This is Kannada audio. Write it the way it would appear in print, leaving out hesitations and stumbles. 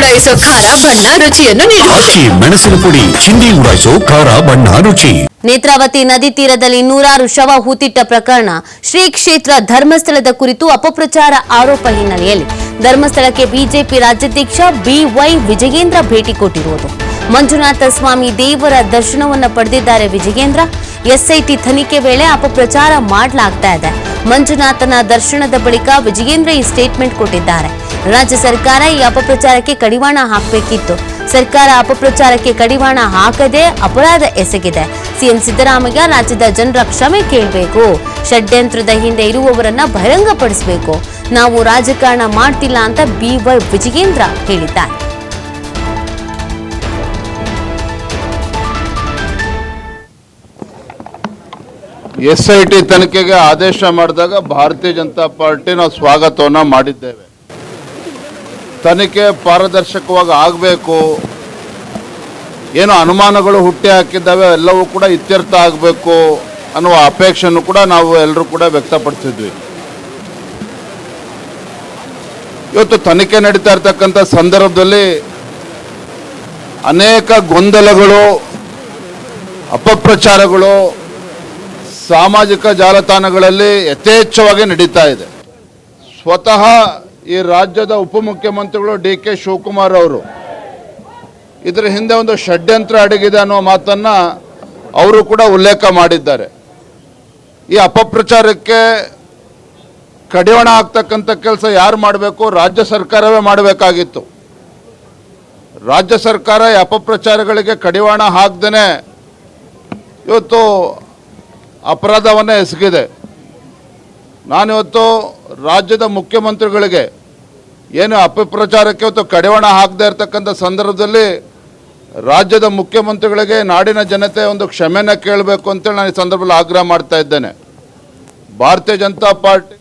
ಉಡಾಯಿಸೋ ಖಾರ ಬಣ್ಣ ರುಚಿಯನ್ನು ನೀಡುತ್ತದೆ. ಅಕ್ಕಿ ಮೆಣಸಿನ ಪುಡಿ ಚಿಂದಿ ಉಡಾಯಿಸೋ ಖಾರ ಬಣ್ಣ ರುಚಿ. ನೇತ್ರಾವತಿ ನದಿ ತೀರದಲ್ಲಿ ನೂರಾರು ಶವ ಹೂತಿಟ್ಟ ಪ್ರಕರಣ, ಶ್ರೀ ಕ್ಷೇತ್ರ ಧರ್ಮಸ್ಥಳದ ಕುರಿತು ಅಪಪ್ರಚಾರ ಆರೋಪ ಹಿನ್ನೆಲೆಯಲ್ಲಿ ಧರ್ಮಸ್ಥಳಕ್ಕೆ ಬಿಜೆಪಿ ರಾಜ್ಯಾಧ್ಯಕ್ಷ ಬಿವೈ ವಿಜಯೇಂದ್ರ ಭೇಟಿ ಕೊಟ್ಟಿರುವುದು. ಮಂಜುನಾಥ ಸ್ವಾಮಿ ದೇವರ ದರ್ಶನವನ್ನು ಪಡೆದಿದ್ದಾರೆ ವಿಜಯೇಂದ್ರ. ಎಸ್ಐಟಿ ತನಿಖೆ ವೇಳೆ ಅಪಪ್ರಚಾರ ಮಾಡಲಾಗ್ತಾ ಇದೆ. ಮಂಜುನಾಥನ ದರ್ಶನದ ಬಳಿಕ ವಿಜಯೇಂದ್ರ ಈ ಸ್ಟೇಟ್ಮೆಂಟ್ ಕೊಟ್ಟಿದ್ದಾರೆ. ರಾಜ್ಯ ಸರ್ಕಾರ ಈ ಅಪಪ್ರಚಾರಕ್ಕೆ ಕಡಿವಾಣ ಹಾಕಬೇಕಿತ್ತು. ಸರ್ಕಾರ ಅಪಪ್ರಚಾರಕ್ಕೆ ಕಡಿವಾಣ ಹಾಕದೆ ಅಪರಾಧ ಎಸಗಿದೆ. ಸಿಎಂ ಸಿದ್ದರಾಮಯ್ಯ ರಾಜ್ಯದ ಜನರ ಕ್ಷಮೆ ಕೇಳಬೇಕು. ಷಡ್ಯಂತ್ರದ ಹಿಂದೆ ಇರುವವರನ್ನ ಬಹಿರಂಗಪಡಿಸಬೇಕು. ನಾವು ರಾಜಕಾರಣ ಮಾಡ್ತಿಲ್ಲ ಅಂತ ಬಿವೈ ವಿಜಯೇಂದ್ರ ಹೇಳಿದ್ದಾರೆ. ಎಸ್ಐಟಿ ತನಿಖೆಗೆ ಆದೇಶ ಮಾಡಿದಾಗ ಭಾರತೀಯ ಜನತಾ ಪಾರ್ಟಿ ನಾವು ಸ್ವಾಗತವನ್ನು ಮಾಡಿದ್ದೇವೆ. ತನಿಖೆ ಪಾರದರ್ಶಕವಾಗಿ ಆಗಬೇಕು, ಏನು ಅನುಮಾನಗಳು ಹುಟ್ಟಿ ಹಾಕಿದ್ದಾವೆ ಎಲ್ಲವೂ ಕೂಡ ಇತ್ಯರ್ಥ ಆಗಬೇಕು ಅನ್ನುವ ಅಪೇಕ್ಷೆಯನ್ನು ಕೂಡ ನಾವು ಎಲ್ಲರೂ ಕೂಡ ವ್ಯಕ್ತಪಡಿಸಿದ್ವಿ. ಇವತ್ತು ತನಿಖೆ ನಡೀತಾ ಇರ್ತಕ್ಕಂಥ ಸಂದರ್ಭದಲ್ಲಿ ಅನೇಕ ಗೊಂದಲಗಳು, ಅಪಪ್ರಚಾರಗಳು ಸಾಮಾಜಿಕ ಜಾಲತಾಣಗಳಲ್ಲಿ ಯಥೇಚ್ಛವಾಗಿ ನಡೀತಾ ಇದೆ. ಸ್ವತಃ ಈ ರಾಜ್ಯದ ಉಪಮುಖ್ಯಮಂತ್ರಿಗಳು ಡಿ.ಕೆ. ಶಿವಕುಮಾರ್ ಅವರು ಇದರ ಹಿಂದೆ ಒಂದು ಷಡ್ಯಂತ್ರ ಅಡಗಿದೆ ಅನ್ನೋ ಮಾತನ್ನು ಅವರು ಕೂಡ ಉಲ್ಲೇಖ ಮಾಡಿದ್ದಾರೆ. ಈ ಅಪಪ್ರಚಾರಕ್ಕೆ ಕಡಿವಾಣ ಆಗ್ತಕ್ಕಂಥ ಕೆಲಸ ಯಾರು ಮಾಡಬೇಕು? ರಾಜ್ಯ ಸರ್ಕಾರವೇ ಮಾಡಬೇಕಾಗಿತ್ತು. ರಾಜ್ಯ ಸರ್ಕಾರ ಈ ಅಪಪ್ರಚಾರಗಳಿಗೆ ಕಡಿವಾಣ ಹಾಕ್ದೇ ಇವತ್ತು ಅಪರಾಧವನ್ನು ಎಸಗಿದೆ. ನಾನಿವತ್ತು ರಾಜ್ಯದ ಮುಖ್ಯಮಂತ್ರಿಗಳಿಗೆ ಏನು ಅಪಪ್ರಚಾರಕ್ಕೆ ಇವತ್ತು ಕಡಿವಾಣ ಹಾಕದೇ ಇರತಕ್ಕಂಥ ಸಂದರ್ಭದಲ್ಲಿ ರಾಜ್ಯದ ಮುಖ್ಯಮಂತ್ರಿಗಳಿಗೆ ನಾಡಿನ ಜನತೆ ಒಂದು ಕ್ಷಮೆನ ಕೇಳಬೇಕು ಅಂತೇಳಿ ನಾನು ಈ ಸಂದರ್ಭದಲ್ಲಿ ಆಗ್ರಹ ಮಾಡ್ತಾ ಇದ್ದೇನೆ. ಭಾರತೀಯ ಜನತಾ ಪಾರ್ಟಿ